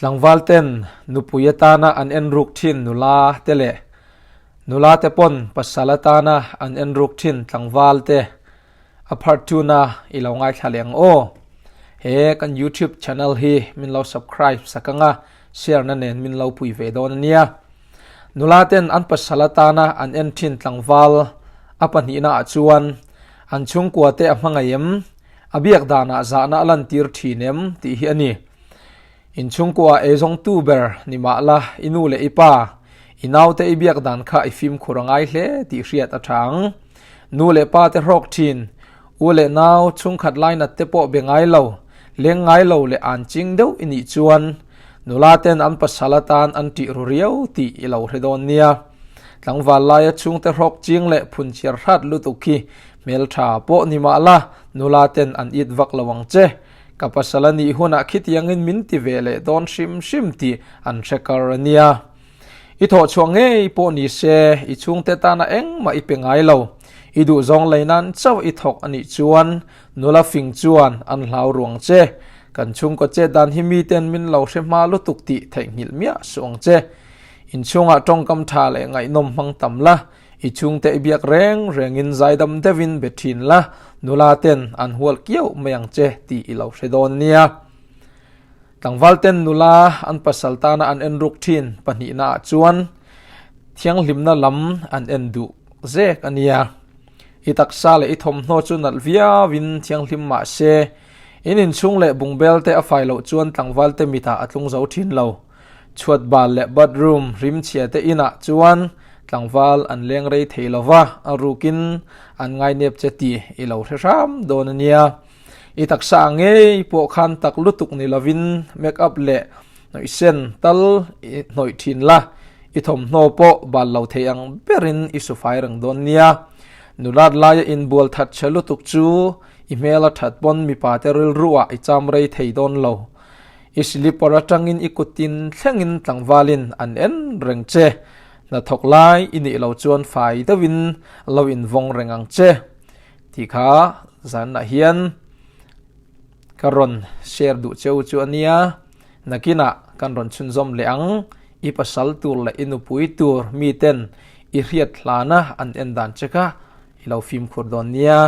tlangvalten nupuyatana an enruk thin nula tele nula te pon pasalatana an enruk thin tlangvalte apartuna ilongai thaleng o he kan YouTube channel hi min lo subscribe sakanga share na nen min lo pui ve don nia nulaten an pasalatana an en thin tlangval apani na chuan an chung kwate amangayem abiak dana zana lan tir thinem ti hi ani in chung kwa ezong tuber ni mala inule ipa inaute ibiak dan kha ifim khurangai hle ti hriat athang nule pa te rok thin ule naw chung khat line te po bengai lo lengai lo le an ching deuh ini chuan nulaten an pasalatan an ti ruriau ti ilo hredon nia tlangwal lai chung te rok ching le phun chiar hrat lutuki mel tha po ni mala nulaten an it vak lawang che kapasalani huna khitiangin min ti vele don shim ti an chekarania itho chuange po ni se I chung te ta na eng ma ipengai lo idu zong leinan chaw ithok ani chuan nula fing chuan an hlau ruang che kan chung ko che dan himi ten min lo hrema lutuk ti thengil mia suang che in chunga tongkam tha le ngai nom mang tamla I chung te biak rengin zaidam devin bethin la nulaten an hual kiau mayang che ti ilo hredon nia tangvalten nula an pasaltana an enruk thin pani na chuan thiang hlimna lam an endu zek ania itaksa le ithom no chunal via win thiang hlim ma se inin chung le bungbel te afai lo chuan tangvalte mita atlung zo thin lo chuat bal le bedroom rim chia te ina chuan tlangwal an leng rei theilova arukin an ngai nep cheti ilo hram donania itaksa nge po khan tak lutuk ni lovin make up le noi sen tal noi thin la ithom no po bal lo theang berin isufai rang donia nulat lai in bol that chalutuk chu email that bon mi pateril ruwa icham rei theidon lo islipora tangin ikutin thlengin tlangwalin an en rengche na thoklai ini lo chuan fai dawin lo in vong rengang che tikha zan na hian karon share du cheu chu ania nakina kanron chunzom leang ipasal tur la inupui tur mi ten I riat hlana an endan cheka ilo film khurdon nia